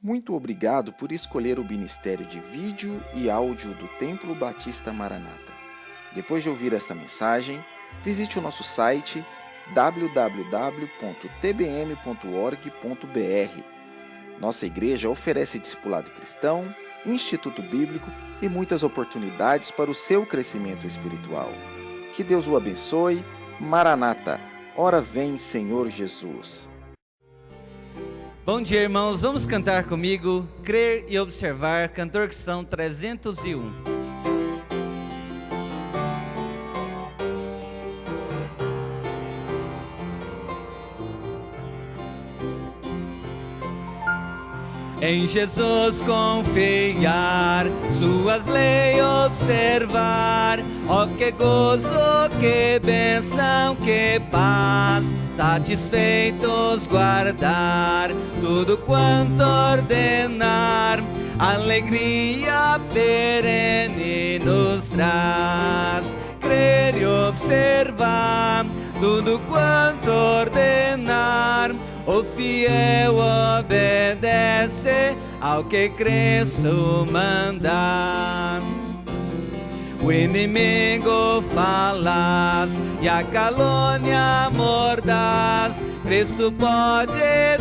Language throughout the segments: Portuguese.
Muito obrigado por escolher o Ministério de Vídeo e Áudio do Templo Batista Maranata. Depois de ouvir esta mensagem, visite o nosso site www.tbm.org.br. Nossa igreja oferece discipulado cristão, instituto bíblico e muitas oportunidades para o seu crescimento espiritual. Que Deus o abençoe. Maranata, ora vem, Senhor Jesus. Bom dia, irmãos. Vamos cantar comigo Crer e Observar, cantor que são 301. Em Jesus confiar, suas leis observar, ó que gozo, que bênção, que paz, satisfeitos guardar, tudo quanto ordenar, alegria perene nos traz. Crer e observar, tudo quanto ordenar, o fiel obedece ao que Cristo mandar. O inimigo falaz e a calúnia mordaz, Cristo pode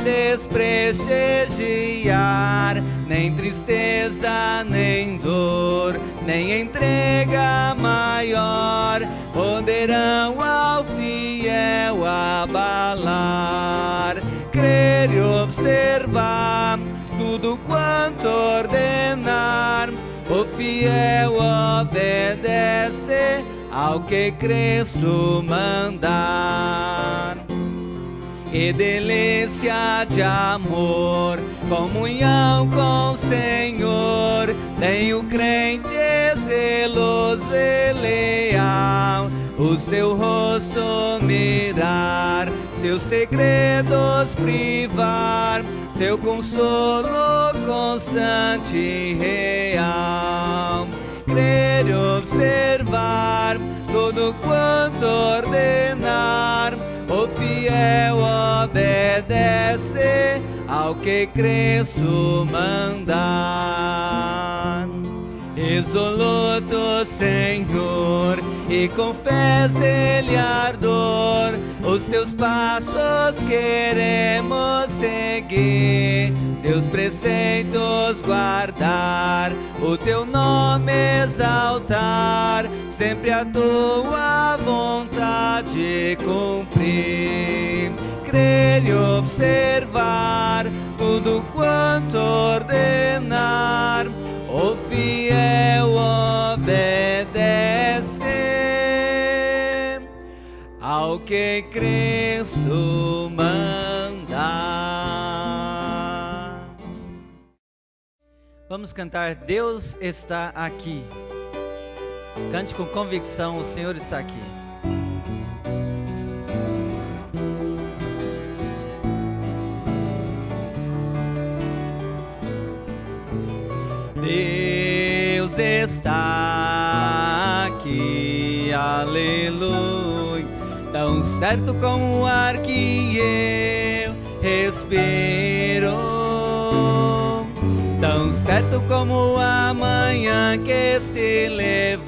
desprestigiar. Nem tristeza, nem dor, nem entrega maior poderão ao fiel abalar. Crer e observar, tudo quanto ordenar, o fiel obedece ao que Cristo mandar. E delícia de amor, comunhão com o Senhor, tem o crente zeloso e leal, o seu rosto mirar, seus segredos privar, seu consolo constante e real. Crer e observar, tudo quanto ordenar, o fiel obedece ao que Cristo mandar. Resoluto, Senhor, e com fé e ardor, os teus passos queremos seguir, seus preceitos guardar, o teu nome exaltar, sempre a tua vontade cumprir. Crer e observar, tudo quanto ordenar, o fiel obedece ao que Cristo manda. Vamos cantar Deus está aqui. Cante com convicção, o Senhor está aqui. Deus está aqui, aleluia, tão certo como o ar que eu respiro, tão certo como a manhã que se levanta,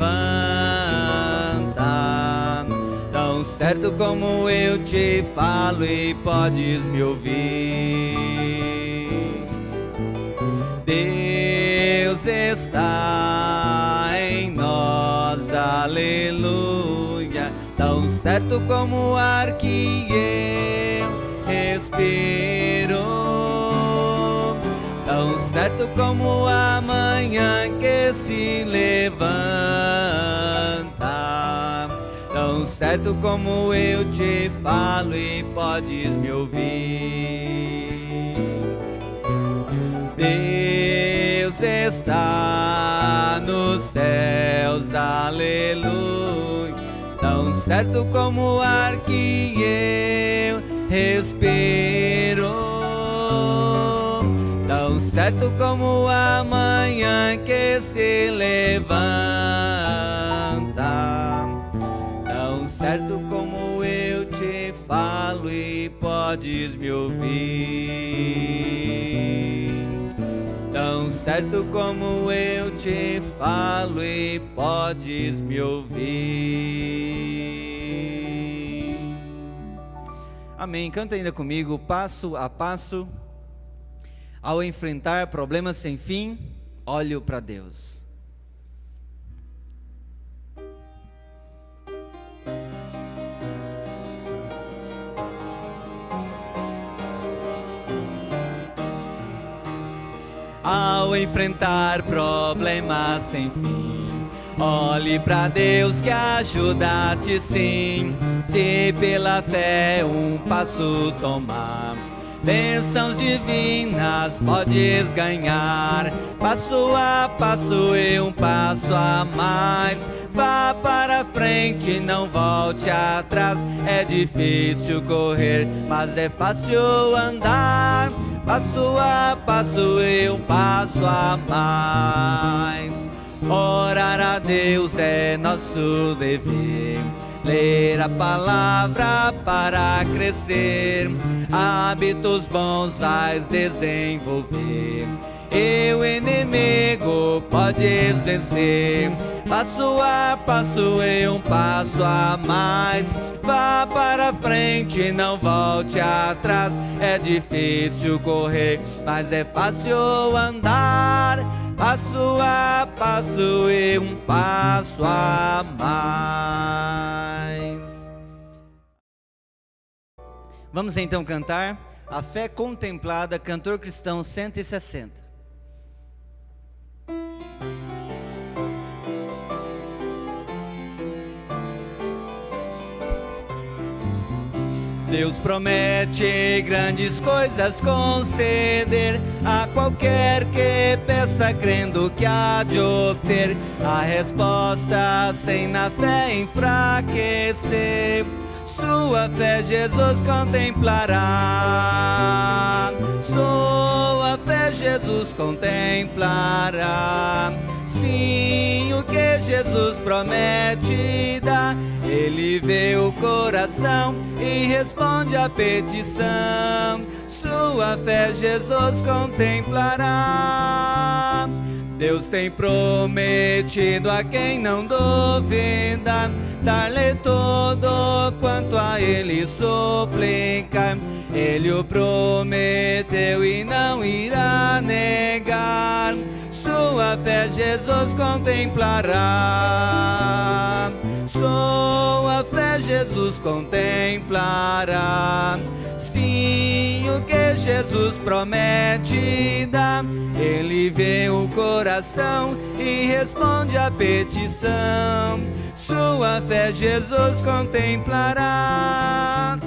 tão certo como eu te falo e podes me ouvir. Deus está em nós, aleluia, tão certo como o ar que eu respiro, tão certo como a manhã que se levanta, tão certo como eu te falo e podes me ouvir. Deus está nos céus, aleluia, tão certo como o ar que eu respiro, tão certo como a manhã que se levanta, tão certo como eu te falo e podes me ouvir. certo como eu te falo e podes me ouvir. Amém. Canta ainda comigo, passo a passo. Ao enfrentar problemas sem fim, olho para Deus. Ao enfrentar problemas sem fim, olhe pra Deus que ajuda-te sim. Se pela fé um passo tomar, bênçãos divinas podes ganhar. Passo a passo e um passo a mais. Vá para frente, não volte atrás. É difícil correr, mas é fácil andar. Passo a passo e um passo a mais. Orar a Deus é nosso dever, ler a palavra para crescer. Hábitos bons vais desenvolver, e o inimigo podes vencer. Passo a passo e um passo a mais. Vá para frente, não volte atrás. É difícil correr, mas é fácil andar. Passo a passo e um passo a mais. Vamos então cantar A Fé Contemplada, Cantor Cristão 160. Deus promete grandes coisas conceder a qualquer que peça, crendo que há de obter a resposta sem na fé enfraquecer. Sua fé Jesus contemplará, sua fé Jesus contemplará. Sim, o que Jesus promete dá. Ele vê o coração e responde à petição. Sua fé Jesus contemplará. Deus tem prometido a quem não duvida dar-lhe todo quanto a Ele suplica. Ele o prometeu e não irá negar. Sua fé Jesus contemplará. Sua fé Jesus contemplará. Sim, o que Jesus promete dá. Ele vê o coração e responde à petição. Sua fé Jesus contemplará.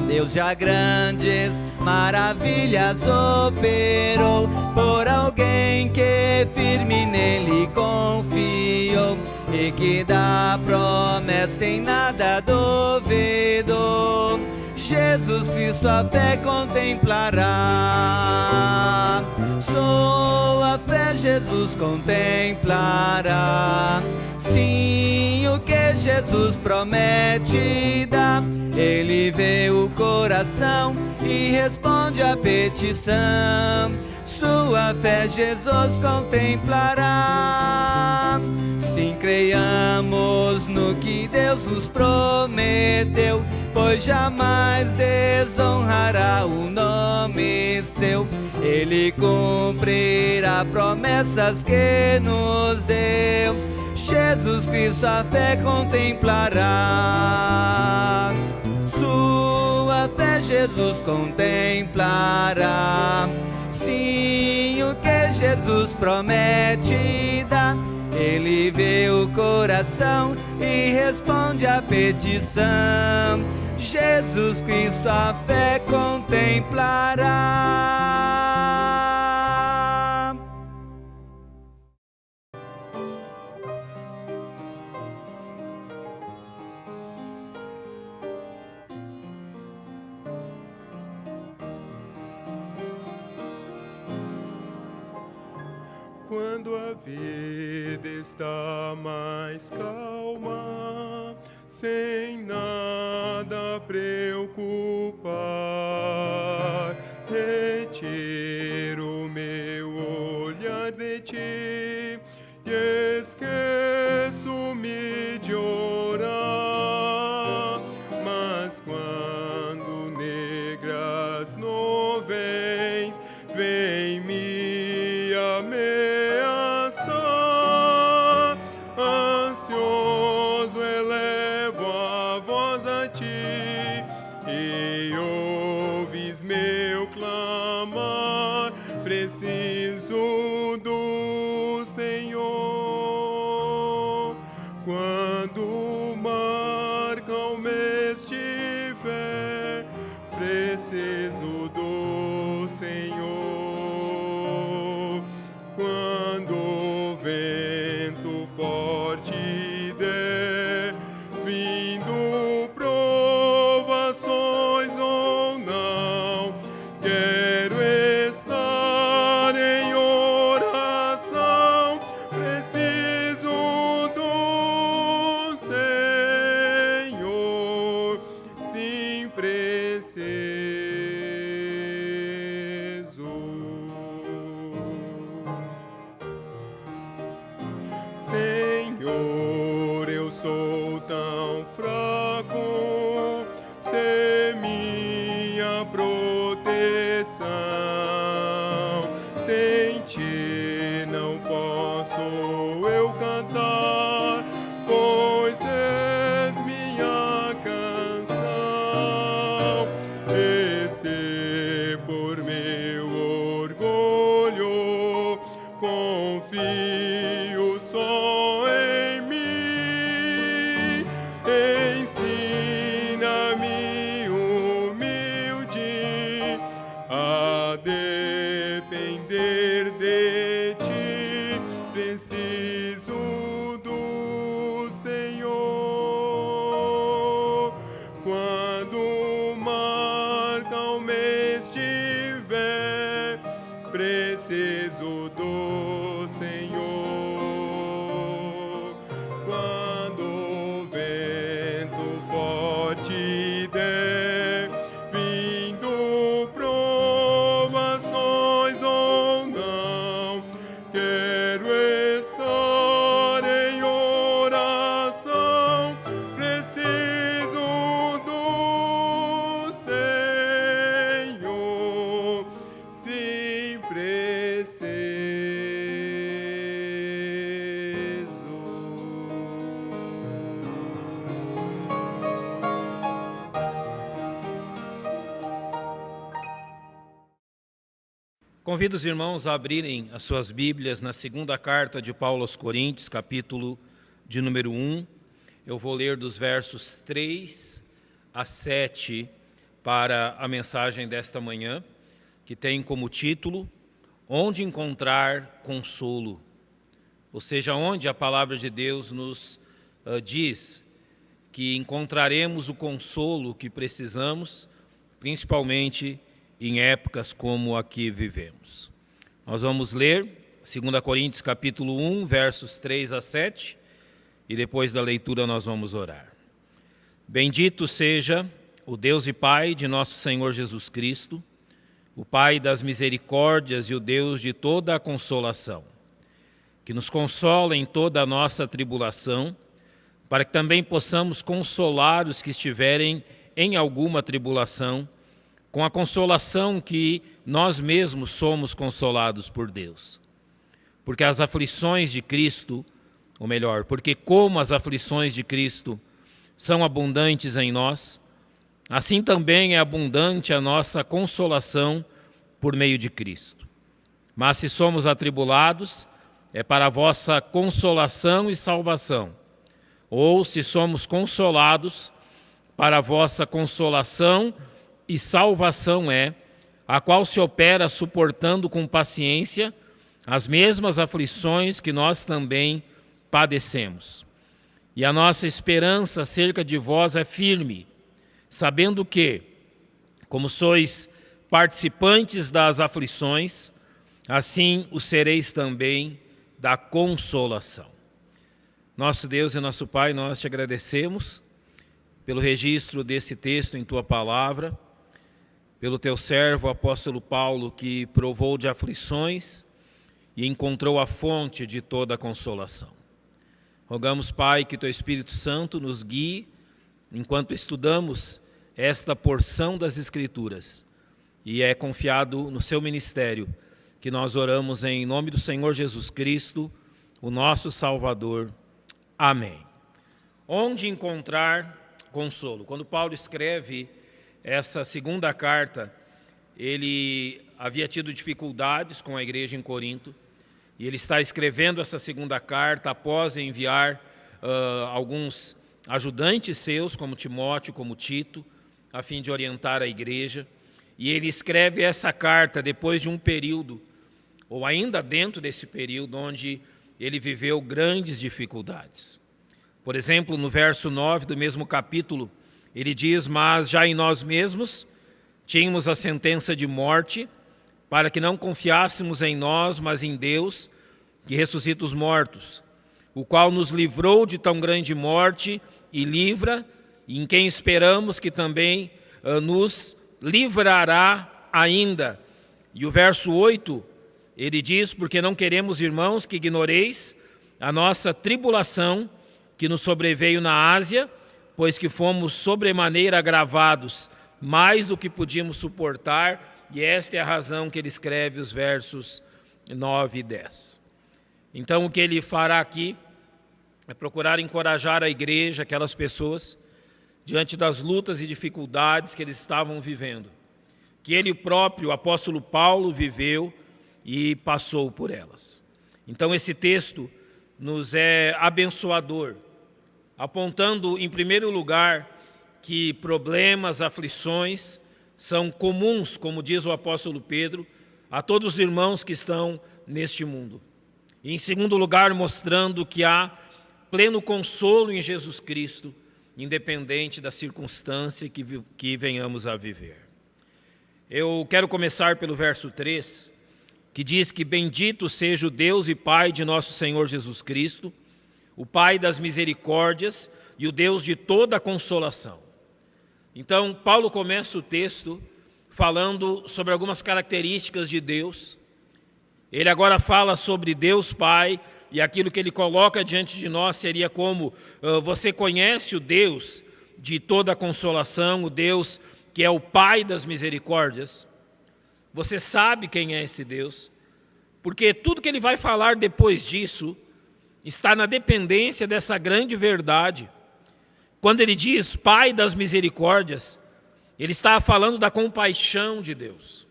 Deus já grandes maravilhas operou por alguém que firme nele confiou e que da promessa em nada duvidou. Jesus Cristo a fé contemplará. Sua fé Jesus contemplará. Sim, o que Jesus promete dá. Ele vê o coração e responde à petição. Sua fé Jesus contemplará. Sim, creiamos no que Deus nos prometeu, pois jamais desonrará o nome seu. Ele cumprirá promessas que nos deu. Jesus Cristo a fé contemplará. Sua fé Jesus contemplará. Sim, o que Jesus promete dá. Ele vê o coração e responde à petição. Jesus Cristo a fé contemplará. Quando a vida está mais calma, sem nada preocupar, retiro meu olhar ti e ouves meu clamar. Preciso do Senhor. Quando o mar calmo estiver, preciso do Senhor. Quando o vento forte der, vindo provações ou não, quero estar em oração. Preciso do Senhor, sim, preciso. Senhor, eu sou tão fraco, sê minha proteção. Sem ti não posso eu cantar, pois és minha canção. E se por meu orgulho confio só em mim, ensina-me humilde a depender de ti. Preciso do Senhor. Quando o mar calmo estiver, preciso do Senhor. Quando o vento forte der, vindo provações ou não, quero estar em oração. Preciso do Senhor, sim, preciso. Convido os irmãos a abrirem as suas Bíblias na segunda carta de Paulo aos Coríntios, capítulo de número 1. Eu vou ler dos versos 3 a 7 para a mensagem desta manhã, que tem como título, Onde encontrar consolo? Ou seja, onde a palavra de Deus nos diz que encontraremos o consolo que precisamos, principalmente em épocas como a que vivemos. Nós vamos ler 2 Coríntios capítulo 1, versos 3 a 7, e depois da leitura nós vamos orar. Bendito seja o Deus e Pai de nosso Senhor Jesus Cristo, o Pai das misericórdias e o Deus de toda a consolação, que nos consola em toda a nossa tribulação, para que também possamos consolar os que estiverem em alguma tribulação, com a consolação que nós mesmos somos consolados por Deus. Porque as aflições de Cristo, ou melhor, porque como as aflições de Cristo são abundantes em nós, assim também é abundante a nossa consolação por meio de Cristo. Mas se somos atribulados, é para a vossa consolação e salvação. Ou se somos consolados, para a vossa consolação e salvação é, a qual se opera suportando com paciência as mesmas aflições que nós também padecemos. E a nossa esperança acerca de vós é firme, sabendo que, como sois participantes das aflições, assim o sereis também da consolação. Nosso Deus e nosso Pai, nós te agradecemos pelo registro desse texto em tua palavra, pelo teu servo, o apóstolo Paulo, que provou de aflições e encontrou a fonte de toda a consolação. Rogamos, Pai, que teu Espírito Santo nos guie enquanto estudamos esta porção das Escrituras, e é confiado no seu ministério que nós oramos em nome do Senhor Jesus Cristo, o nosso Salvador. Amém. Onde encontrar consolo. Quando Paulo escreve essa segunda carta, ele havia tido dificuldades com a igreja em Corinto, e ele está escrevendo essa segunda carta após enviar alguns ajudantes seus, como Timóteo, como Tito, a fim de orientar a igreja. E ele escreve essa carta depois de um período, ou ainda dentro desse período, onde ele viveu grandes dificuldades. Por exemplo, no verso 9 do mesmo capítulo, ele diz: mas já em nós mesmos tínhamos a sentença de morte, para que não confiássemos em nós, mas em Deus, que ressuscita os mortos, o qual nos livrou de tão grande morte e livra, e em quem esperamos que também nos livrará ainda. E o verso 8, ele diz: porque não queremos, irmãos, que ignoreis a nossa tribulação que nos sobreveio na Ásia, pois que fomos sobremaneira agravados, mais do que podíamos suportar. E esta é a razão que ele escreve os versos 9 e 10. Então, o que ele fará aqui é procurar encorajar a igreja, aquelas pessoas, diante das lutas e dificuldades que eles estavam vivendo, que ele próprio, o apóstolo Paulo, viveu e passou por elas. Então, esse texto nos é abençoador, apontando, em primeiro lugar, que problemas, aflições são comuns, como diz o apóstolo Pedro, a todos os irmãos que estão neste mundo. E, em segundo lugar, mostrando que há pleno consolo em Jesus Cristo, independente da circunstância que venhamos a viver. Eu quero começar pelo verso 3, que diz que bendito seja o Deus e Pai de nosso Senhor Jesus Cristo, o Pai das misericórdias e o Deus de toda consolação. Então, Paulo começa o texto falando sobre algumas características de Deus. Ele agora fala sobre Deus Pai, e aquilo que ele coloca diante de nós seria como: você conhece o Deus de toda consolação, o Deus que é o Pai das misericórdias? Você sabe quem é esse Deus? Porque tudo que ele vai falar depois disso está na dependência dessa grande verdade. Quando ele diz Pai das misericórdias, ele está falando da compaixão de Deus.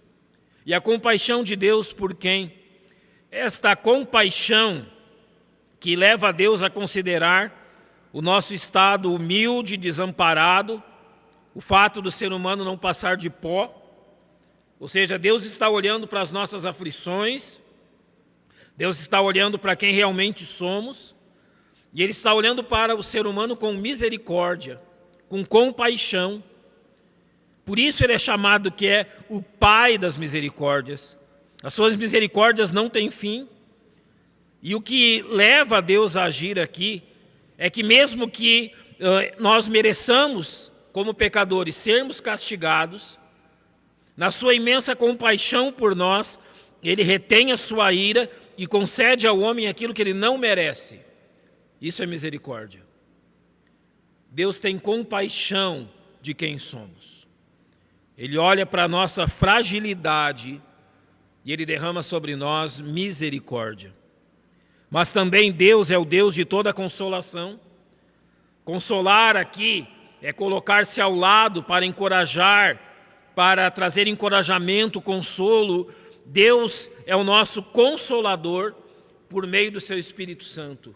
E a compaixão de Deus por quem? Esta compaixão que leva a Deus a considerar o nosso estado humilde, desamparado, o fato do ser humano não passar de pó. Ou seja, Deus está olhando para as nossas aflições, Deus está olhando para quem realmente somos, e Ele está olhando para o ser humano com misericórdia, com compaixão. Por isso Ele é chamado que é o Pai das misericórdias. As suas misericórdias não têm fim. E o que leva a Deus a agir aqui é que mesmo que nós mereçamos, como pecadores, sermos castigados, na sua imensa compaixão por nós, Ele retém a sua ira e concede ao homem aquilo que ele não merece. Isso é misericórdia. Deus tem compaixão de quem somos. Ele olha para a nossa fragilidade e Ele derrama sobre nós misericórdia. Mas também Deus é o Deus de toda consolação. Consolar aqui é colocar-se ao lado para encorajar, para trazer encorajamento, consolo. Deus é o nosso consolador por meio do seu Espírito Santo.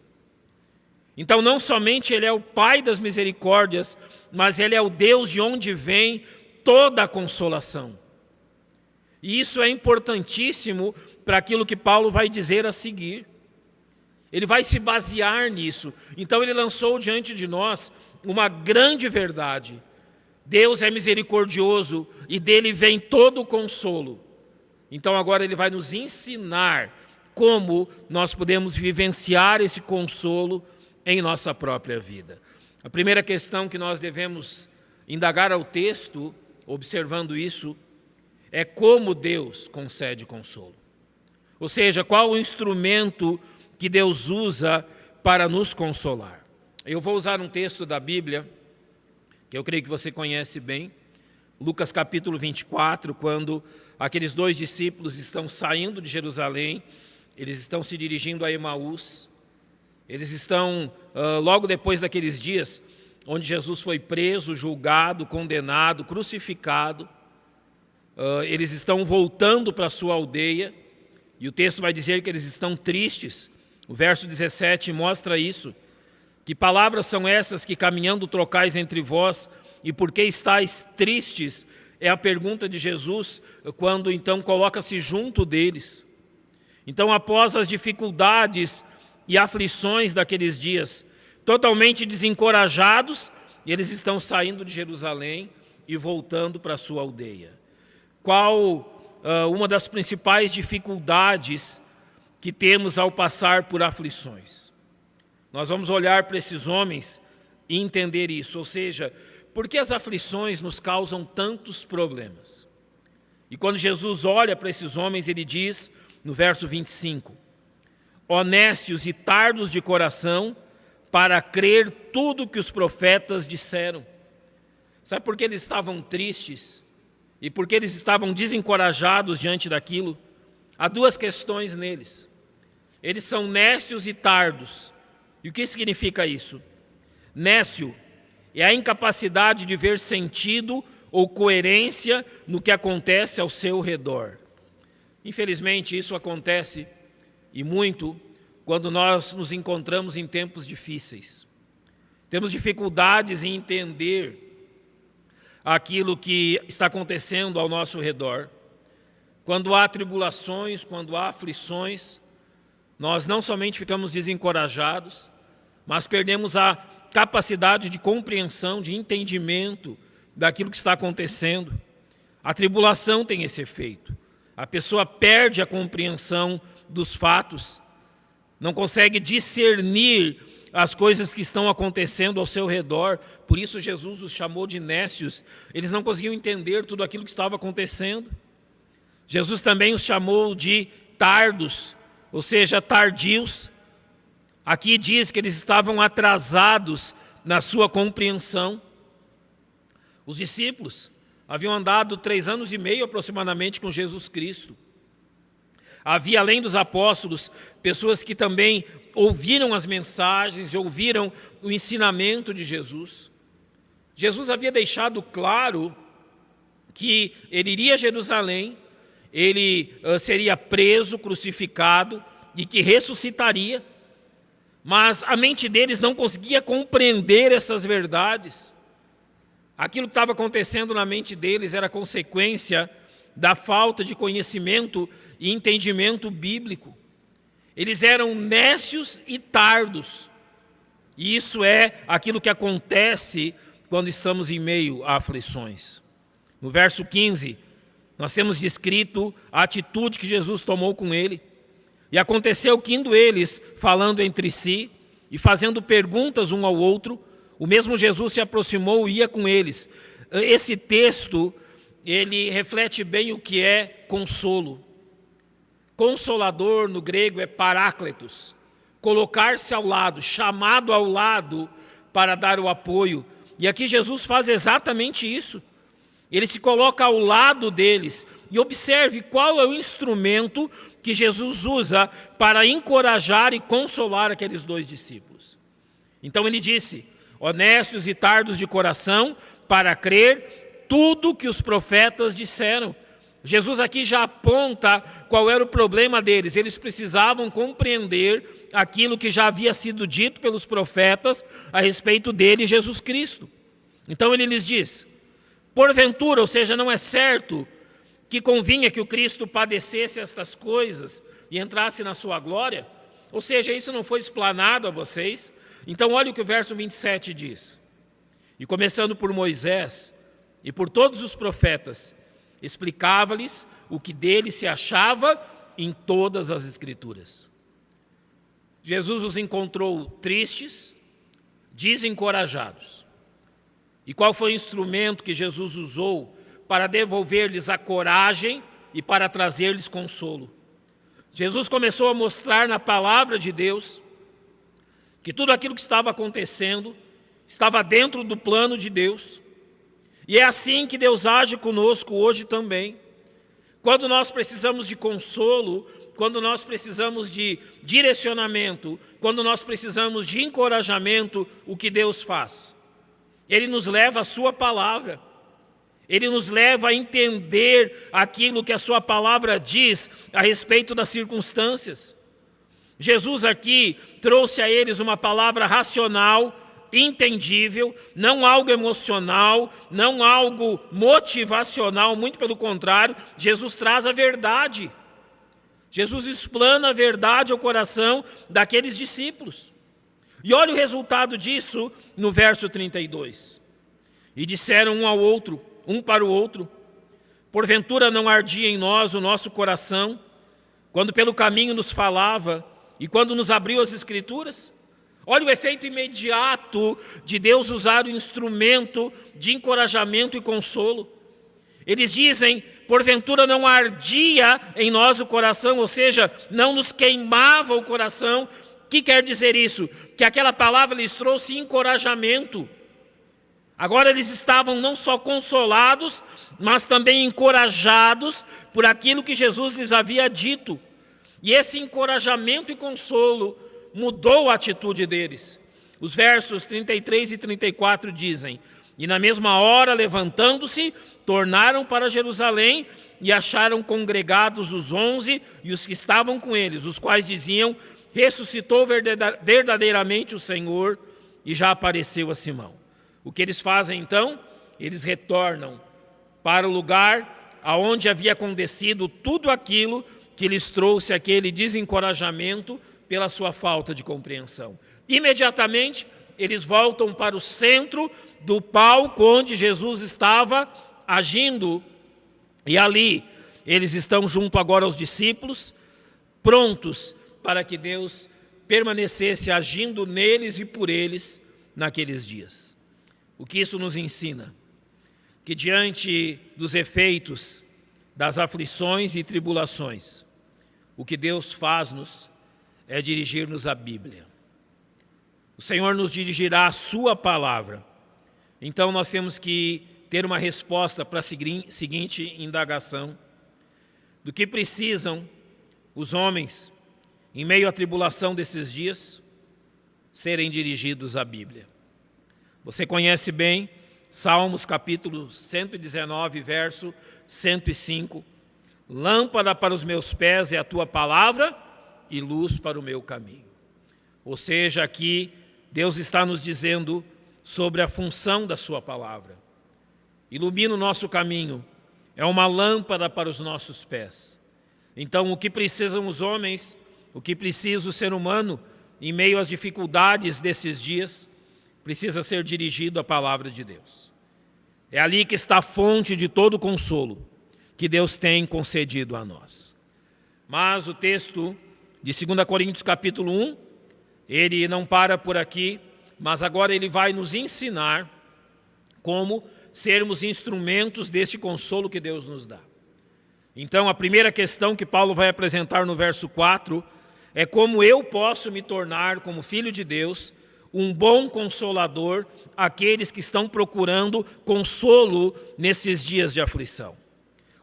Então, não somente Ele é o Pai das misericórdias, mas Ele é o Deus de onde vem toda a consolação. E isso é importantíssimo para aquilo que Paulo vai dizer a seguir. Ele vai se basear nisso. Então, ele lançou diante de nós uma grande verdade. Deus é misericordioso e dele vem todo o consolo. Então, agora ele vai nos ensinar como nós podemos vivenciar esse consolo em nossa própria vida. A primeira questão que nós devemos indagar ao texto, observando isso, é como Deus concede consolo. Ou seja, qual o instrumento que Deus usa para nos consolar. Eu vou usar um texto da Bíblia, que eu creio que você conhece bem, Lucas capítulo 24, quando aqueles 2 discípulos estão saindo de Jerusalém, eles estão se dirigindo a Emaús, eles estão, logo depois daqueles dias, onde Jesus foi preso, julgado, condenado, crucificado. Eles estão voltando para a sua aldeia, e o texto vai dizer que eles estão tristes. O verso 17 mostra isso. Que palavras são essas que caminhando trocais entre vós, e por que estáis tristes? É a pergunta de Jesus, quando então coloca-se junto deles. Então, após as dificuldades e aflições daqueles dias, totalmente desencorajados, eles estão saindo de Jerusalém e voltando para a sua aldeia. Qual uma das principais dificuldades que temos ao passar por aflições? Nós vamos olhar para esses homens e entender isso, ou seja, por que as aflições nos causam tantos problemas? E quando Jesus olha para esses homens, ele diz, no verso 25, honestos e tardos de coração, para crer tudo que os profetas disseram. Sabe por que eles estavam tristes? E por que eles estavam desencorajados diante daquilo? Há duas questões neles. Eles são nécios e tardos. E o que significa isso? Nécio é a incapacidade de ver sentido ou coerência no que acontece ao seu redor. Infelizmente, isso acontece, e muito, quando nós nos encontramos em tempos difíceis. Temos dificuldades em entender aquilo que está acontecendo ao nosso redor. Quando há tribulações, quando há aflições, nós não somente ficamos desencorajados, mas perdemos a capacidade de compreensão, de entendimento daquilo que está acontecendo. A tribulação tem esse efeito. A pessoa perde a compreensão dos fatos, não consegue discernir as coisas que estão acontecendo ao seu redor. Por isso Jesus os chamou de nécios. Eles não conseguiam entender tudo aquilo que estava acontecendo. Jesus também os chamou de tardos, ou seja, tardios. Aqui diz que eles estavam atrasados na sua compreensão. Os discípulos haviam andado 3 anos e meio aproximadamente com Jesus Cristo. Havia, além dos apóstolos, pessoas que também ouviram as mensagens, ouviram o ensinamento de Jesus. Jesus havia deixado claro que ele iria a Jerusalém, ele seria preso, crucificado e que ressuscitaria. Mas a mente deles não conseguia compreender essas verdades. Aquilo que estava acontecendo na mente deles era consequência da falta de conhecimento e entendimento bíblico. Eles eram nécios e tardos. E isso é aquilo que acontece quando estamos em meio a aflições. No verso 15, nós temos descrito a atitude que Jesus tomou com ele. E aconteceu que, indo eles falando entre si e fazendo perguntas um ao outro, o mesmo Jesus se aproximou e ia com eles. Esse texto, ele reflete bem o que é consolo. Consolador no grego é parácletos, colocar-se ao lado, chamado ao lado para dar o apoio. E aqui Jesus faz exatamente isso. Ele se coloca ao lado deles. E observe qual é o instrumento que Jesus usa para encorajar e consolar aqueles 2 discípulos. Então ele disse, honestos e tardos de coração, para crer tudo que os profetas disseram. Jesus aqui já aponta qual era o problema deles. Eles precisavam compreender aquilo que já havia sido dito pelos profetas a respeito dele, Jesus Cristo. Então ele lhes diz, porventura, ou seja, não é certo que convinha que o Cristo padecesse estas coisas e entrasse na sua glória? Ou seja, isso não foi explanado a vocês? Então olha o que o verso 27 diz. E começando por Moisés e por todos os profetas, explicava-lhes o que dele se achava em todas as Escrituras. Jesus os encontrou tristes, desencorajados. E qual foi o instrumento que Jesus usou para devolver-lhes a coragem e para trazer-lhes consolo? Jesus começou a mostrar na palavra de Deus que tudo aquilo que estava acontecendo estava dentro do plano de Deus. E é assim que Deus age conosco hoje também. Quando nós precisamos de consolo, quando nós precisamos de direcionamento, quando nós precisamos de encorajamento, o que Deus faz? Ele nos leva à sua palavra. Ele nos leva a entender aquilo que a sua palavra diz a respeito das circunstâncias. Jesus aqui trouxe a eles uma palavra racional, entendível, não algo emocional, não algo motivacional, muito pelo contrário, Jesus traz a verdade. Jesus explana a verdade ao coração daqueles discípulos. E olha o resultado disso no verso 32. E disseram um para o outro, porventura não ardia em nós o nosso coração, quando pelo caminho nos falava e quando nos abriu as Escrituras? Olha o efeito imediato de Deus usar o instrumento de encorajamento e consolo. Eles dizem, porventura não ardia em nós o coração, ou seja, não nos queimava o coração. O que quer dizer isso? Que aquela palavra lhes trouxe encorajamento. Agora eles estavam não só consolados, mas também encorajados por aquilo que Jesus lhes havia dito. E esse encorajamento e consolo mudou a atitude deles. Os versos 33 e 34 dizem, e na mesma hora, levantando-se, tornaram para Jerusalém e acharam congregados os 11 e os que estavam com eles, os quais diziam, ressuscitou verdadeiramente o Senhor e já apareceu a Simão. O que eles fazem então? Eles retornam para o lugar aonde havia acontecido tudo aquilo que lhes trouxe aquele desencorajamento pela sua falta de compreensão. Imediatamente, eles voltam para o centro do palco onde Jesus estava agindo. E ali, eles estão junto agora aos discípulos, prontos para que Deus permanecesse agindo neles e por eles naqueles dias. O que isso nos ensina? Que diante dos efeitos das aflições e tribulações, o que Deus faz-nos é dirigir-nos à Bíblia. O Senhor nos dirigirá a sua palavra. Então nós temos que ter uma resposta para a seguinte indagação. Do que precisam os homens, em meio à tribulação desses dias, serem dirigidos à Bíblia? Você conhece bem Salmos capítulo 119, verso 105. Lâmpada para os meus pés é a tua palavra e luz para o meu caminho. Ou seja, aqui Deus está nos dizendo sobre a função da sua palavra. Ilumina o nosso caminho, é uma lâmpada para os nossos pés. Então, o que precisam os homens, o que precisa o ser humano, em meio às dificuldades desses dias, precisa ser dirigido à palavra de Deus. É ali que está a fonte de todo o consolo que Deus tem concedido a nós. Mas o texto de 2 Coríntios capítulo 1, ele não para por aqui, mas agora ele vai nos ensinar como sermos instrumentos deste consolo que Deus nos dá. Então, a primeira questão que Paulo vai apresentar no verso 4 é como eu posso me tornar, como filho de Deus, um bom consolador àqueles que estão procurando consolo nesses dias de aflição.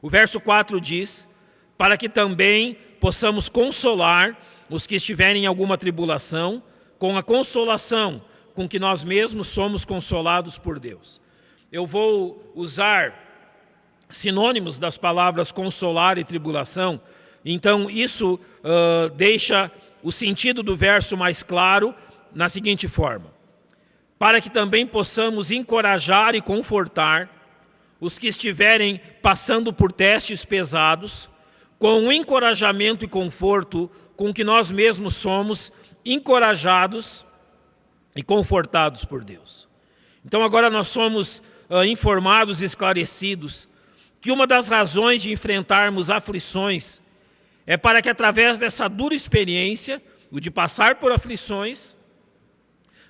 O verso 4 diz, para que também possamos consolar os que estiverem em alguma tribulação, com a consolação com que nós mesmos somos consolados por Deus. Eu vou usar sinônimos das palavras consolar e tribulação, então isso deixa o sentido do verso mais claro na seguinte forma: para que também possamos encorajar e confortar os que estiverem passando por testes pesados, com o encorajamento e conforto com que nós mesmos somos encorajados e confortados por Deus. Então agora nós somos informados e esclarecidos que uma das razões de enfrentarmos aflições é para que através dessa dura experiência, o de passar por aflições,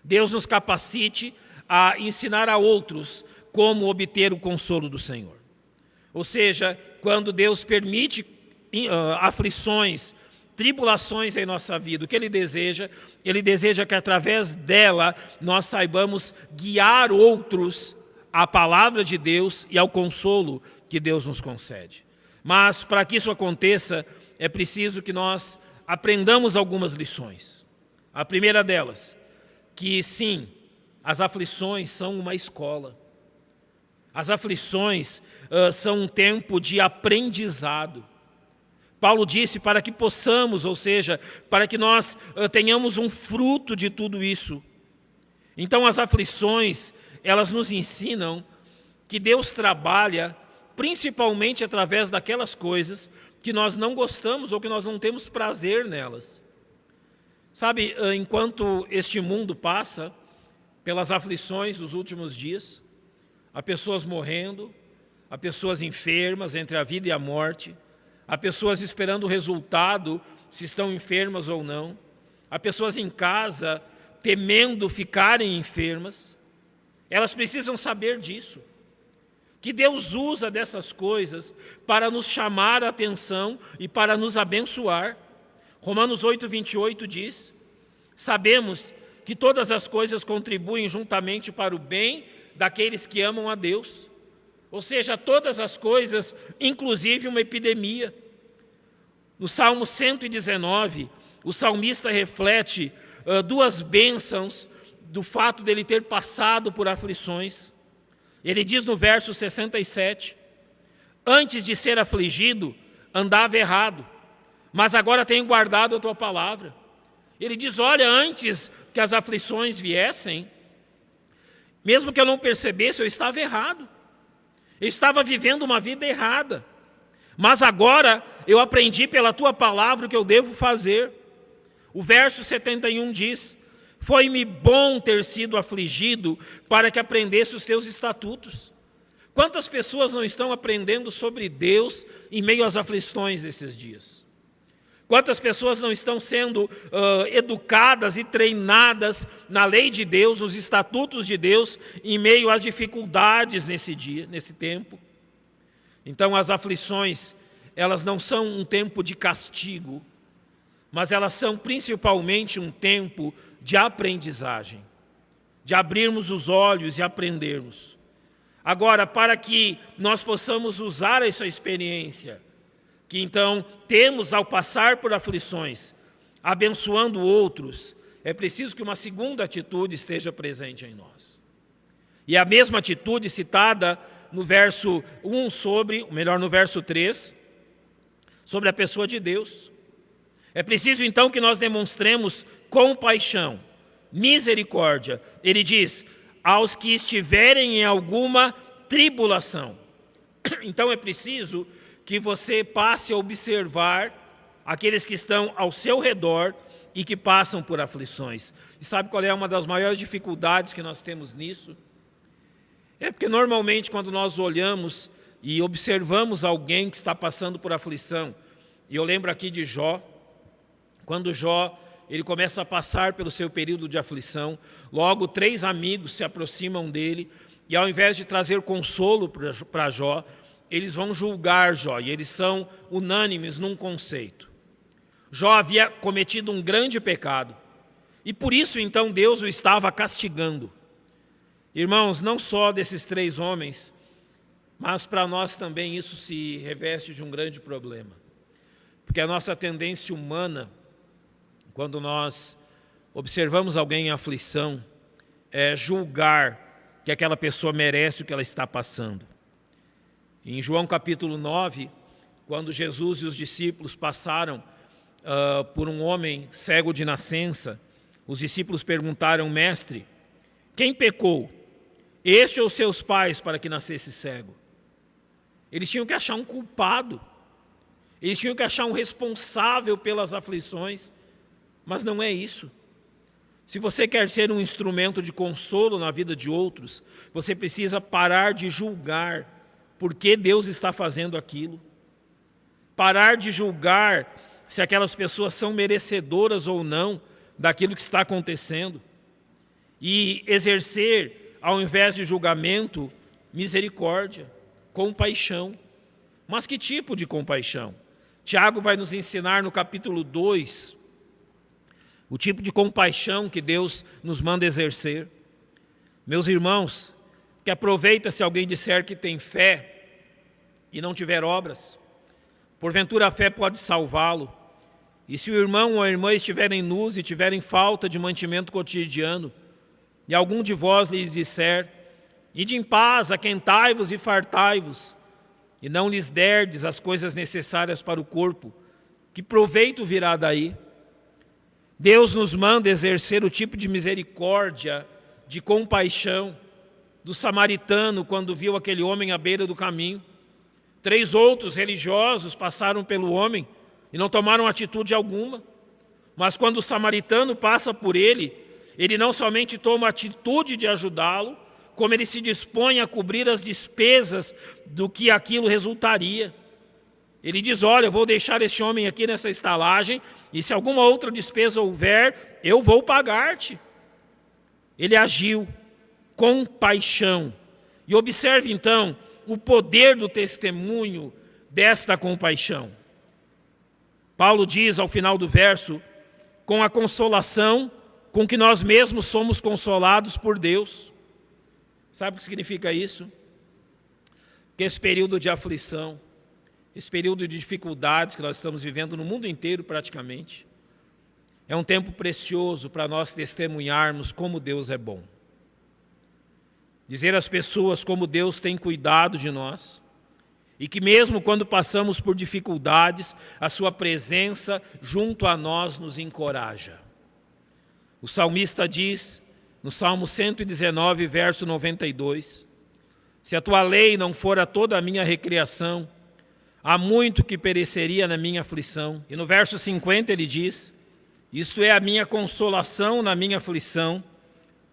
Deus nos capacite a ensinar a outros como obter o consolo do Senhor. Ou seja, quando Deus permite aflições, tribulações em nossa vida, o que Ele deseja que através dela nós saibamos guiar outros à palavra de Deus e ao consolo que Deus nos concede. Mas para que isso aconteça, é preciso que nós aprendamos algumas lições. A primeira delas, que sim, as aflições são uma escola. As aflições são um tempo de aprendizado. Paulo disse para que possamos, ou seja, para que nós tenhamos um fruto de tudo isso. Então as aflições, elas nos ensinam que Deus trabalha principalmente através daquelas coisas que nós não gostamos ou que nós não temos prazer nelas. Sabe, enquanto este mundo passa pelas aflições dos últimos dias, há pessoas morrendo, há pessoas enfermas entre a vida e a morte, há pessoas esperando o resultado, se estão enfermas ou não, há pessoas em casa temendo ficarem enfermas. Elas precisam saber disso, que Deus usa dessas coisas para nos chamar a atenção e para nos abençoar. Romanos 8:28 diz: sabemos que todas as coisas contribuem juntamente para o bem daqueles que amam a Deus. Ou seja, todas as coisas, inclusive uma epidemia. No Salmo 119, o salmista reflete duas bênçãos do fato dele ter passado por aflições. Ele diz no verso 67, antes de ser afligido, andava errado, mas agora tenho guardado a tua palavra. Ele diz, olha, antes que as aflições viessem, mesmo que eu não percebesse, eu estava errado. Eu estava vivendo uma vida errada. Mas agora eu aprendi pela tua palavra o que eu devo fazer. O verso 71 diz, foi-me bom ter sido afligido para que aprendesse os teus estatutos. Quantas pessoas não estão aprendendo sobre Deus em meio às aflições desses dias? Quantas pessoas não estão sendo educadas e treinadas na lei de Deus, nos estatutos de Deus, em meio às dificuldades nesse dia, nesse tempo? Então, as aflições, elas não são um tempo de castigo, mas elas são principalmente um tempo de aprendizagem, de abrirmos os olhos e aprendermos. Agora, para que nós possamos usar essa experiência, que então temos ao passar por aflições, abençoando outros, é preciso que uma segunda atitude esteja presente em nós. E a mesma atitude citada no verso 1 no verso 3, sobre a pessoa de Deus. É preciso então que nós demonstremos compaixão, misericórdia. Ele diz, aos que estiverem em alguma tribulação. Então é preciso que você passe a observar aqueles que estão ao seu redor e que passam por aflições. E sabe qual é uma das maiores dificuldades que nós temos nisso? É porque normalmente quando nós olhamos e observamos alguém que está passando por aflição, e eu lembro aqui de Jó, quando Jó ele começa a passar pelo seu período de aflição, logo 3 amigos se aproximam dele, e ao invés de trazer consolo para Jó, eles vão julgar Jó, e eles são unânimes num conceito. Jó havia cometido um grande pecado, e por isso então Deus o estava castigando. Irmãos, não só desses 3 homens, mas para nós também isso se reveste de um grande problema. Porque a nossa tendência humana, quando nós observamos alguém em aflição, é julgar que aquela pessoa merece o que ela está passando. Em João capítulo 9, quando Jesus e os discípulos passaram por um homem cego de nascença, os discípulos perguntaram, mestre, quem pecou? Este ou seus pais para que nascesse cego? Eles tinham que achar um culpado, eles tinham que achar um responsável pelas aflições, mas não é isso. Se você quer ser um instrumento de consolo na vida de outros, você precisa parar de julgar por que Deus está fazendo aquilo, parar de julgar se aquelas pessoas são merecedoras ou não daquilo que está acontecendo e exercer, ao invés de julgamento, misericórdia, compaixão. Mas que tipo de compaixão? Tiago vai nos ensinar no capítulo 2 o tipo de compaixão que Deus nos manda exercer. Meus irmãos, que aproveita se alguém disser que tem fé e não tiver obras. Porventura a fé pode salvá-lo. E se o irmão ou a irmã estiverem nus e tiverem falta de mantimento cotidiano, e algum de vós lhes disser, ide em paz, aquentai-vos e fartai-vos, e não lhes derdes as coisas necessárias para o corpo, que proveito virá daí? Deus nos manda exercer o tipo de misericórdia, de compaixão, do samaritano quando viu aquele homem à beira do caminho. 3 outros religiosos passaram pelo homem e não tomaram atitude alguma. Mas quando o samaritano passa por ele não somente toma a atitude de ajudá-lo, como ele se dispõe a cobrir as despesas do que aquilo resultaria. Ele diz, olha, eu vou deixar este homem aqui nessa estalagem, e se alguma outra despesa houver, eu vou pagar-te. Ele agiu com paixão. E observe então o poder do testemunho desta compaixão. Paulo diz ao final do verso, com a consolação com que nós mesmos somos consolados por Deus. Sabe o que significa isso? Que esse período de aflição, esse período de dificuldades que nós estamos vivendo no mundo inteiro praticamente, é um tempo precioso para nós testemunharmos como Deus é bom. Dizer às pessoas como Deus tem cuidado de nós e que mesmo quando passamos por dificuldades, a sua presença junto a nós nos encoraja. O salmista diz, no Salmo 119, verso 92, se a tua lei não fora toda a minha recriação, há muito que pereceria na minha aflição. E no verso 50 ele diz, isto é a minha consolação na minha aflição,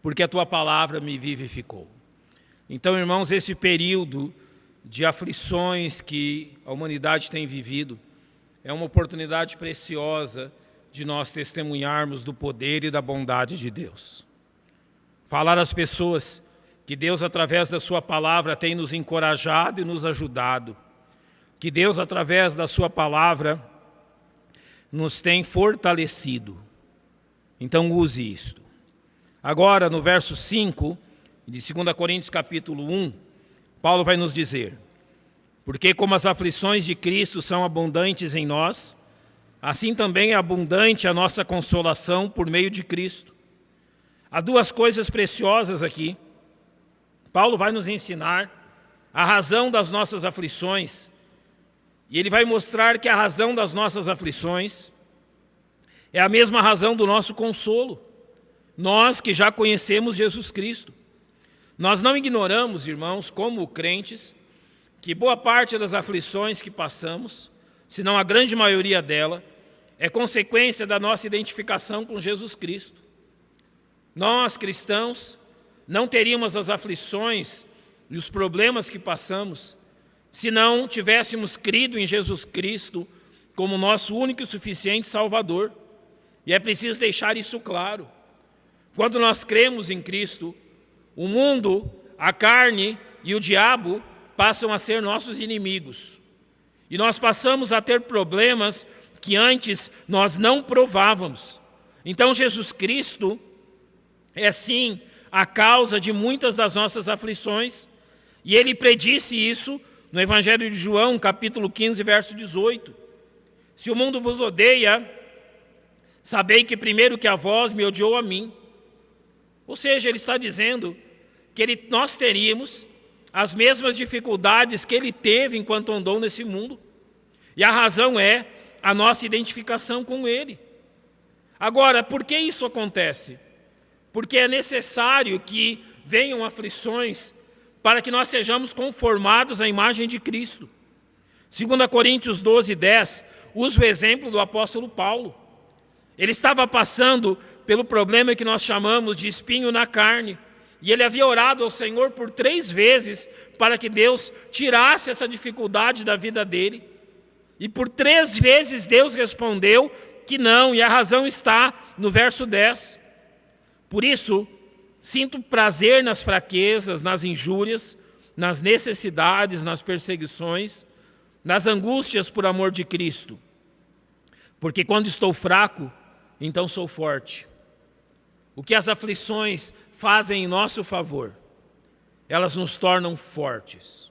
porque a tua palavra me vivificou. Então, irmãos, esse período de aflições que a humanidade tem vivido é uma oportunidade preciosa de nós testemunharmos do poder e da bondade de Deus. Falar às pessoas que Deus, através da sua palavra, tem nos encorajado e nos ajudado. Que Deus, através da sua palavra, nos tem fortalecido. Então use isto. Agora, no verso 5, de 2 Coríntios capítulo 1, Paulo vai nos dizer, porque como as aflições de Cristo são abundantes em nós, assim também é abundante a nossa consolação por meio de Cristo. Há 2 coisas preciosas aqui. Paulo vai nos ensinar a razão das nossas aflições, e ele vai mostrar que a razão das nossas aflições é a mesma razão do nosso consolo. Nós que já conhecemos Jesus Cristo. Nós não ignoramos, irmãos, como crentes, que boa parte das aflições que passamos, se não a grande maioria dela, é consequência da nossa identificação com Jesus Cristo. Nós, cristãos, não teríamos as aflições e os problemas que passamos se não tivéssemos crido em Jesus Cristo como nosso único e suficiente Salvador. E é preciso deixar isso claro. Quando nós cremos em Cristo, o mundo, a carne e o diabo passam a ser nossos inimigos. E nós passamos a ter problemas que antes nós não provávamos. Então Jesus Cristo é sim a causa de muitas das nossas aflições, e ele predisse isso no Evangelho de João, capítulo 15, verso 18. Se o mundo vos odeia, sabei que primeiro que a vós me odiou a mim. Ou seja, ele está dizendo que nós teríamos as mesmas dificuldades que ele teve enquanto andou nesse mundo. E a razão é a nossa identificação com ele. Agora, por que isso acontece? Porque é necessário que venham aflições para que nós sejamos conformados à imagem de Cristo. 2 Coríntios 12, 10, usa o exemplo do apóstolo Paulo. Ele estava passando pelo problema que nós chamamos de espinho na carne. E ele havia orado ao Senhor por 3 vezes para que Deus tirasse essa dificuldade da vida dele. E por 3 vezes Deus respondeu que não, e a razão está no verso 10. Por isso, sinto prazer nas fraquezas, nas injúrias, nas necessidades, nas perseguições, nas angústias por amor de Cristo. Porque quando estou fraco, então sou forte. O que as aflições fazem em nosso favor? Elas nos tornam fortes.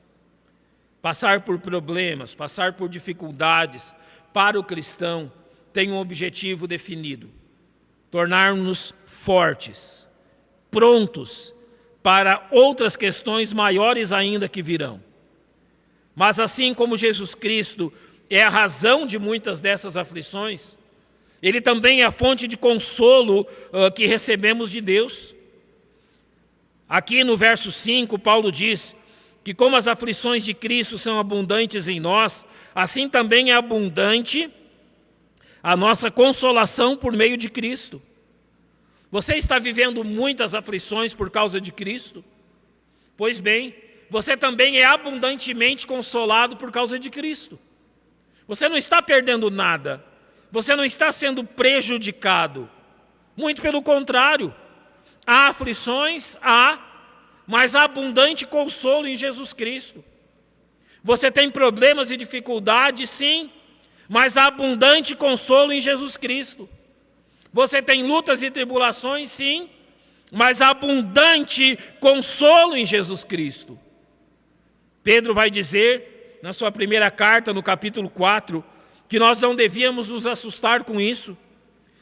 Passar por problemas, passar por dificuldades, para o cristão, tem um objetivo definido: tornar-nos fortes. prontos para outras questões maiores ainda que virão. Mas assim como Jesus Cristo é a razão de muitas dessas aflições, Ele também é a fonte de consolo que recebemos de Deus. Aqui no verso 5, Paulo diz que como as aflições de Cristo são abundantes em nós, assim também é abundante a nossa consolação por meio de Cristo. Você está vivendo muitas aflições por causa de Cristo? Pois bem, você também é abundantemente consolado por causa de Cristo. Você não está perdendo nada. Você não está sendo prejudicado. Muito pelo contrário. Há aflições, mas há abundante consolo em Jesus Cristo. Você tem problemas e dificuldades, sim, mas há abundante consolo em Jesus Cristo. Você tem lutas e tribulações, sim, mas há abundante consolo em Jesus Cristo. Pedro vai dizer, na sua primeira carta, no capítulo 4, que nós não devíamos nos assustar com isso.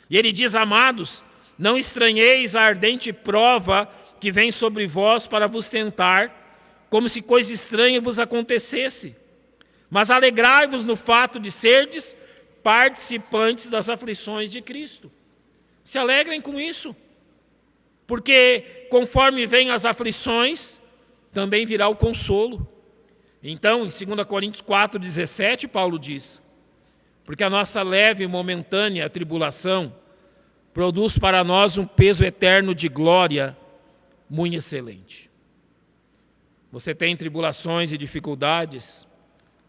E ele diz, amados, não estranheis a ardente prova que vem sobre vós para vos tentar, como se coisa estranha vos acontecesse. Mas alegrai-vos no fato de serdes participantes das aflições de Cristo. Se alegrem com isso, porque conforme vêm as aflições, também virá o consolo. Então, em 2 Coríntios 4,17, Paulo diz, porque a nossa leve e momentânea tribulação produz para nós um peso eterno de glória muito excelente. Você tem tribulações e dificuldades,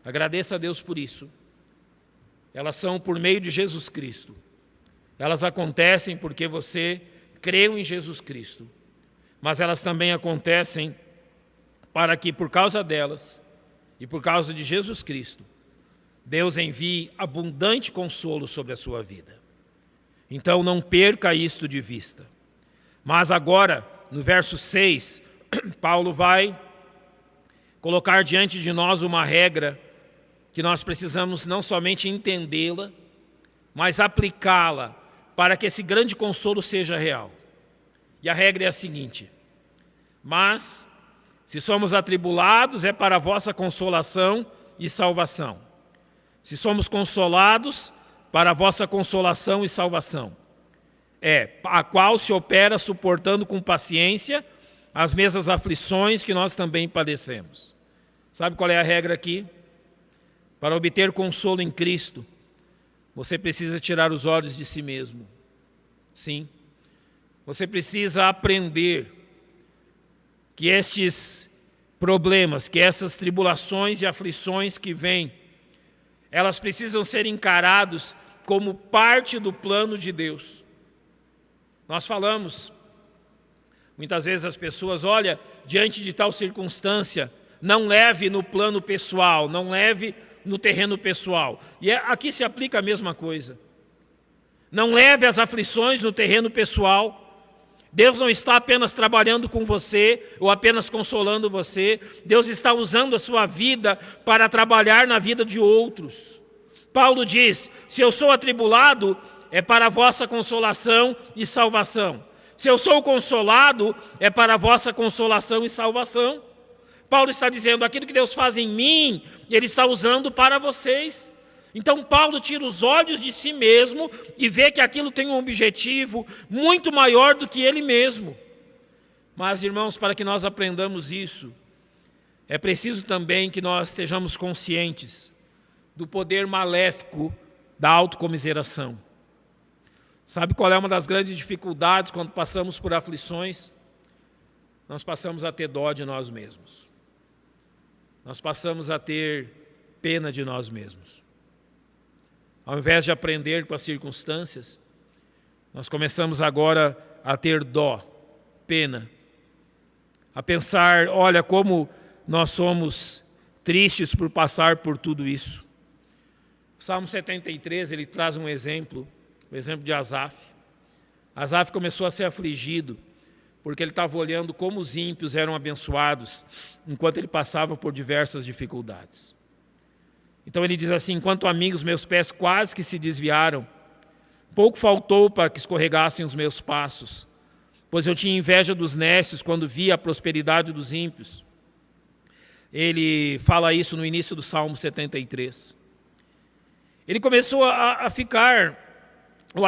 agradeça a Deus por isso. Elas são por meio de Jesus Cristo. Elas acontecem porque você creu em Jesus Cristo. Mas elas também acontecem para que, por causa delas e por causa de Jesus Cristo, Deus envie abundante consolo sobre a sua vida. Então não perca isto de vista. Mas agora, no verso 6, Paulo vai colocar diante de nós uma regra que nós precisamos não somente entendê-la, mas aplicá-la para que esse grande consolo seja real. E a regra é a seguinte: mas, se somos atribulados, é para a vossa consolação e salvação. Se somos consolados, para a vossa consolação e salvação. A qual se opera suportando com paciência as mesmas aflições que nós também padecemos. Sabe qual é a regra aqui? Para obter consolo em Cristo, você precisa tirar os olhos de si mesmo. Sim. Você precisa aprender que estes problemas, que essas tribulações e aflições que vêm, elas precisam ser encarados como parte do plano de Deus. Nós falamos, muitas vezes as pessoas, olha, diante de tal circunstância, não leve no plano pessoal, não leve no terreno pessoal. E aqui se aplica a mesma coisa. Não leve as aflições no terreno pessoal. Deus não está apenas trabalhando com você ou apenas consolando você. Deus está usando a sua vida para trabalhar na vida de outros. Paulo diz, se eu sou atribulado, é para a vossa consolação e salvação. Se eu sou consolado, é para a vossa consolação e salvação. Paulo está dizendo, aquilo que Deus faz em mim, Ele está usando para vocês. Então Paulo tira os olhos de si mesmo e vê que aquilo tem um objetivo muito maior do que ele mesmo. Mas, irmãos, para que nós aprendamos isso, é preciso também que nós estejamos conscientes do poder maléfico da autocomiseração. Sabe qual é uma das grandes dificuldades quando passamos por aflições? Nós passamos a ter dó de nós mesmos. Nós passamos a ter pena de nós mesmos. Ao invés de aprender com as circunstâncias, nós começamos agora a ter dó, pena, a pensar, olha como nós somos tristes por passar por tudo isso. O Salmo 73, ele traz um exemplo, o exemplo de Asaf. Asaf começou a ser afligido, porque ele estava olhando como os ímpios eram abençoados, enquanto ele passava por diversas dificuldades. Então ele diz assim, enquanto amigos meus pés quase que se desviaram, pouco faltou para que escorregassem os meus passos. pois eu tinha inveja dos nécios quando via a prosperidade dos ímpios. Ele fala isso no início do Salmo 73. Ele começou a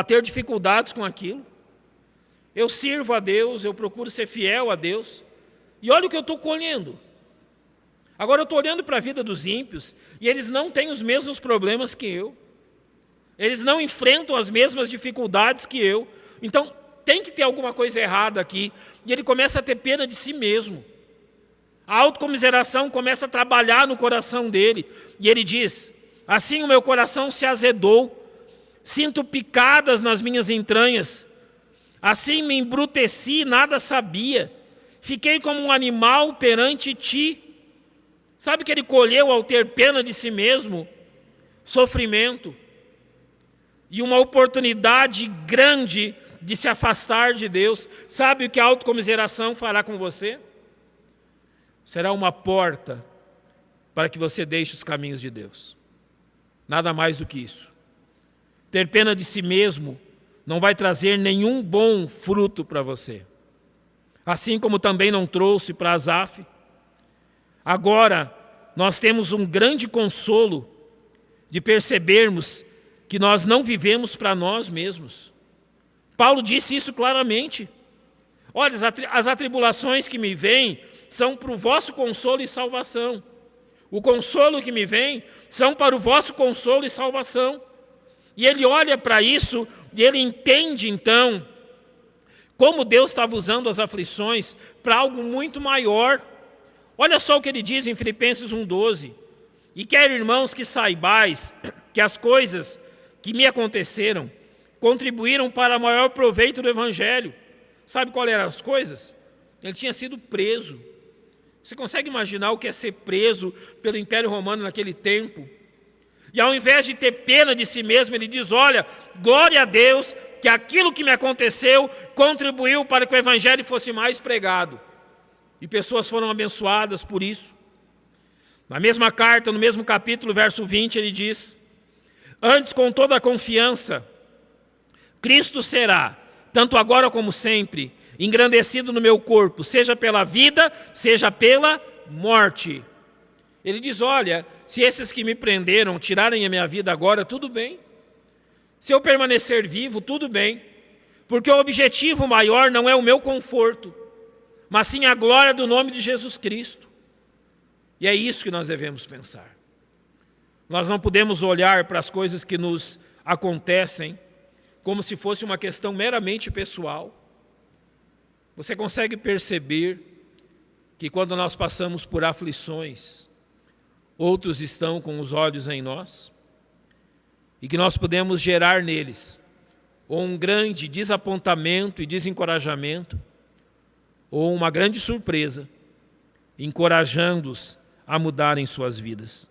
ter dificuldades com aquilo. Eu sirvo a Deus, eu procuro ser fiel a Deus, e olha o que eu estou colhendo. Agora eu estou olhando para a vida dos ímpios, e eles não têm os mesmos problemas que eu. Eles não enfrentam as mesmas dificuldades que eu. Então, tem que ter alguma coisa errada aqui. E ele começa a ter pena de si mesmo. A autocomiseração começa a trabalhar no coração dele. E ele diz: assim o meu coração se azedou, sinto picadas nas minhas entranhas. Assim me embruteci e nada sabia. Fiquei como um animal perante ti. Sabe o que ele colheu ao ter pena de si mesmo? Sofrimento. E uma oportunidade grande de se afastar de Deus. Sabe o que a autocomiseração fará com você? Será uma porta para que você deixe os caminhos de Deus. Nada mais do que isso. Ter pena de si mesmo não vai trazer nenhum bom fruto para você. Assim como também não trouxe para Asaf. Agora, nós temos um grande consolo de percebermos que nós não vivemos para nós mesmos. Paulo disse isso claramente. Olha, as atribulações que me vêm são para o vosso consolo e salvação. O consolo que me vem são para o vosso consolo e salvação. E ele olha para isso e ele entende, então, como Deus estava usando as aflições para algo muito maior. Olha só o que ele diz em Filipenses 1,12. E quero, irmãos, que saibais que as coisas que me aconteceram contribuíram para o maior proveito do Evangelho. Sabe qual eram as coisas? Ele tinha sido preso. Você consegue imaginar o que é ser preso pelo Império Romano naquele tempo? E ao invés de ter pena de si mesmo, ele diz: olha, glória a Deus que aquilo que me aconteceu contribuiu para que o Evangelho fosse mais pregado. E pessoas foram abençoadas por isso. Na mesma carta, no mesmo capítulo, verso 20, ele diz: antes, com toda a confiança, Cristo será, tanto agora como sempre, engrandecido no meu corpo, seja pela vida, seja pela morte. Ele diz: olha, se esses que me prenderam tirarem a minha vida agora, tudo bem. Se eu permanecer vivo, tudo bem. Porque o objetivo maior não é o meu conforto, mas sim a glória do nome de Jesus Cristo. E é isso que nós devemos pensar. Nós não podemos olhar para as coisas que nos acontecem como se fosse uma questão meramente pessoal. Você consegue perceber que quando nós passamos por aflições, outros estão com os olhos em nós? E que nós podemos gerar neles ou um grande desapontamento e desencorajamento, ou uma grande surpresa, encorajando-os a mudarem suas vidas.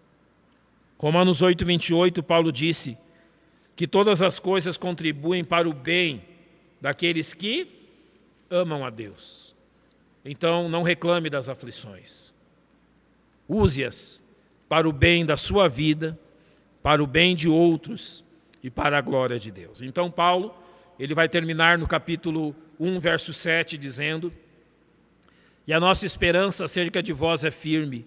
Romanos 8:28, Paulo disse que todas as coisas contribuem para o bem daqueles que amam a Deus. Então, não reclame das aflições. Use-as para o bem da sua vida, para o bem de outros e para a glória de Deus. Então, Paulo, ele vai terminar no capítulo 1, verso 7, dizendo: e a nossa esperança acerca de vós é firme,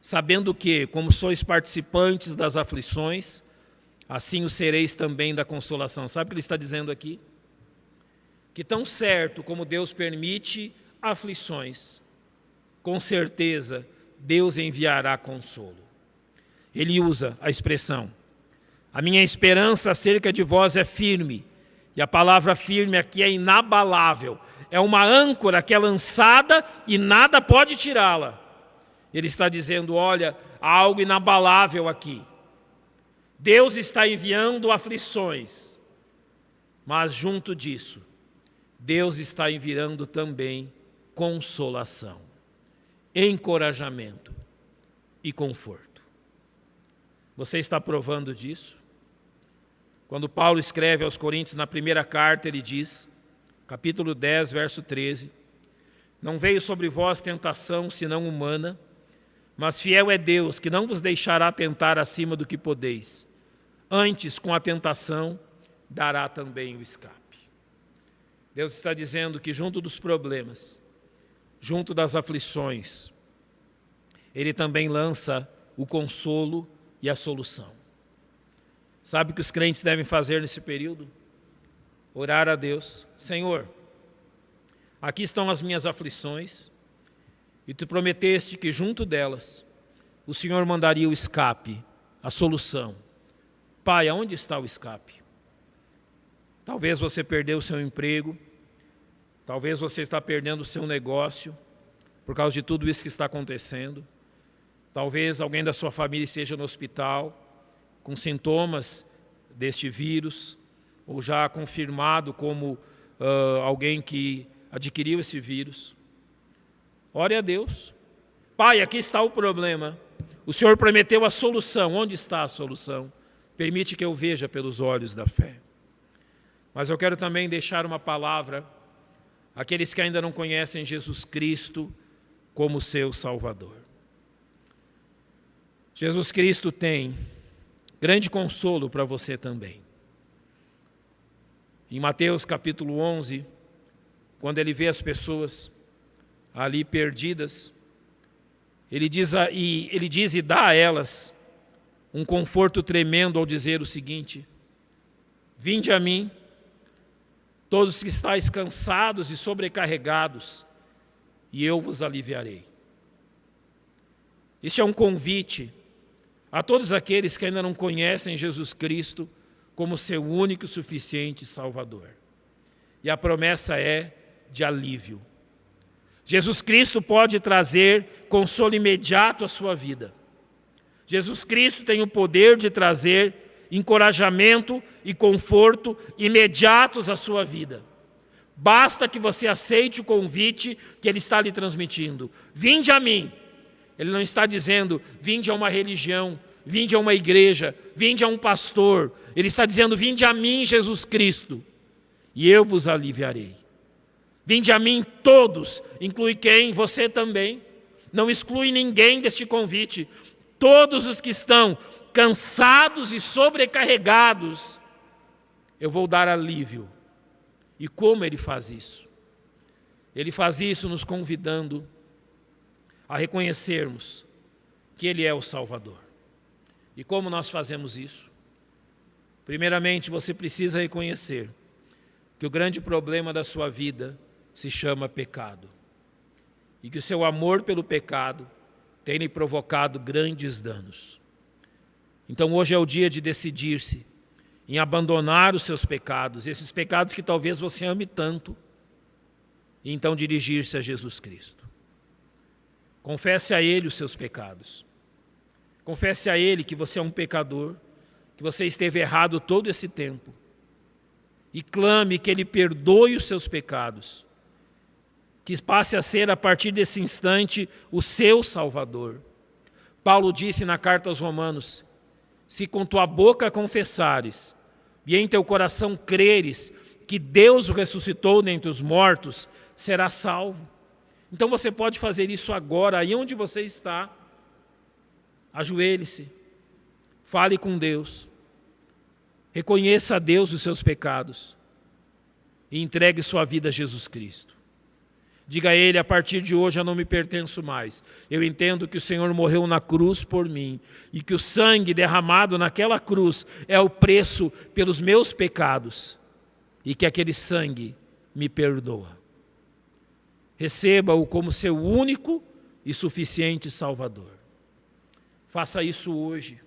sabendo que, como sois participantes das aflições, assim o sereis também da consolação. Sabe o que ele está dizendo aqui? Que tão certo como Deus permite aflições, com certeza Deus enviará consolo. Ele usa a expressão: a minha esperança acerca de vós é firme. E a palavra firme aqui é inabalável. É uma âncora que é lançada e nada pode tirá-la. Ele está dizendo: olha, há algo inabalável aqui. Deus está enviando aflições, mas junto disso, Deus está enviando também consolação, encorajamento e conforto. Você está provando disso? Quando Paulo escreve aos Coríntios na primeira carta, ele diz, capítulo 10, verso 13, não veio sobre vós tentação senão humana, mas fiel é Deus, que não vos deixará tentar acima do que podeis. Antes, com a tentação, dará também o escape. Deus está dizendo que junto dos problemas, junto das aflições, Ele também lança o consolo e a solução. Sabe o que os crentes devem fazer nesse período? Orar a Deus: Senhor, aqui estão as minhas aflições, e Tu prometeste que junto delas o Senhor mandaria o escape, a solução. Pai, aonde está o escape? Talvez você perdeu o seu emprego, talvez você está perdendo o seu negócio por causa de tudo isso que está acontecendo. Talvez alguém da sua família esteja no hospital com sintomas deste vírus, ou já confirmado como alguém que adquiriu esse vírus. Ore a Deus. Pai, aqui está o problema. O Senhor prometeu a solução. Onde está a solução? Permite que eu veja pelos olhos da fé. Mas eu quero também deixar uma palavra àqueles que ainda não conhecem Jesus Cristo como seu Salvador. Jesus Cristo tem grande consolo para você também. Em Mateus capítulo 11, quando ele vê as pessoas ali perdidas, ele diz e dá a elas um conforto tremendo ao dizer o seguinte: vinde a mim, todos que estáis cansados e sobrecarregados, e eu vos aliviarei. Este é um convite a todos aqueles que ainda não conhecem Jesus Cristo como seu único e suficiente Salvador. E a promessa é de alívio. Jesus Cristo pode trazer consolo imediato à sua vida. Jesus Cristo tem o poder de trazer encorajamento e conforto imediatos à sua vida. Basta que você aceite o convite que Ele está lhe transmitindo. Vinde a mim. Ele não está dizendo, vinde a uma religião, vinde a uma igreja, vinde a um pastor. Ele está dizendo, vinde a mim, Jesus Cristo, e eu vos aliviarei. Vinde a mim todos, inclui quem? Você também. Não exclui ninguém deste convite. Todos os que estão cansados e sobrecarregados, eu vou dar alívio. E como Ele faz isso? Ele faz isso nos convidando a reconhecermos que Ele é o Salvador. E como nós fazemos isso? Primeiramente, você precisa reconhecer que o grande problema da sua vida se chama pecado. E que o seu amor pelo pecado tem lhe provocado grandes danos. Então hoje é o dia de decidir-se em abandonar os seus pecados, esses pecados que talvez você ame tanto, e então dirigir-se a Jesus Cristo. Confesse a Ele os seus pecados. Confesse a Ele que você é um pecador, que você esteve errado todo esse tempo. E clame que Ele perdoe os seus pecados, que passe a ser, a partir desse instante, o seu Salvador. Paulo disse na carta aos Romanos, se com tua boca confessares e em teu coração creres que Deus o ressuscitou dentre os mortos, serás salvo. Então você pode fazer isso agora, aí onde você está. Ajoelhe-se, fale com Deus, reconheça a Deus os seus pecados e entregue sua vida a Jesus Cristo. Diga a Ele, a partir de hoje eu não me pertenço mais. Eu entendo que o Senhor morreu na cruz por mim e que o sangue derramado naquela cruz é o preço pelos meus pecados e que aquele sangue me perdoa. Receba-o como seu único e suficiente Salvador. Faça isso hoje.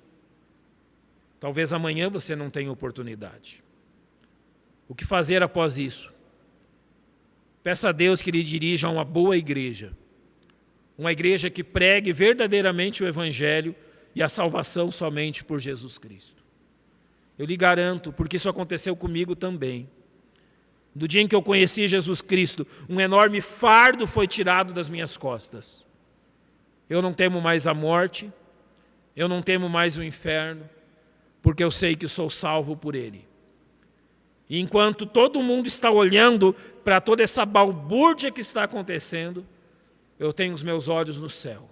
Talvez amanhã você não tenha oportunidade. O que fazer após isso? Peça a Deus que lhe dirija a uma boa igreja. Uma igreja que pregue verdadeiramente o Evangelho e a salvação somente por Jesus Cristo. Eu lhe garanto, porque isso aconteceu comigo também. Do dia em que eu conheci Jesus Cristo, um enorme fardo foi tirado das minhas costas. Eu não temo mais a morte, eu não temo mais o inferno, porque eu sei que sou salvo por Ele. E enquanto todo mundo está olhando para toda essa balbúrdia que está acontecendo, eu tenho os meus olhos no céu,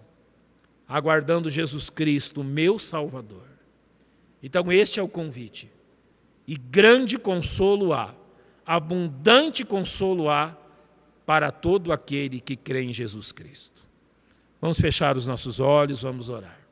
aguardando Jesus Cristo, meu Salvador. Então este é o convite. E grande consolo há abundante consolo há para todo aquele que crê em Jesus Cristo. Vamos fechar os nossos olhos, vamos orar.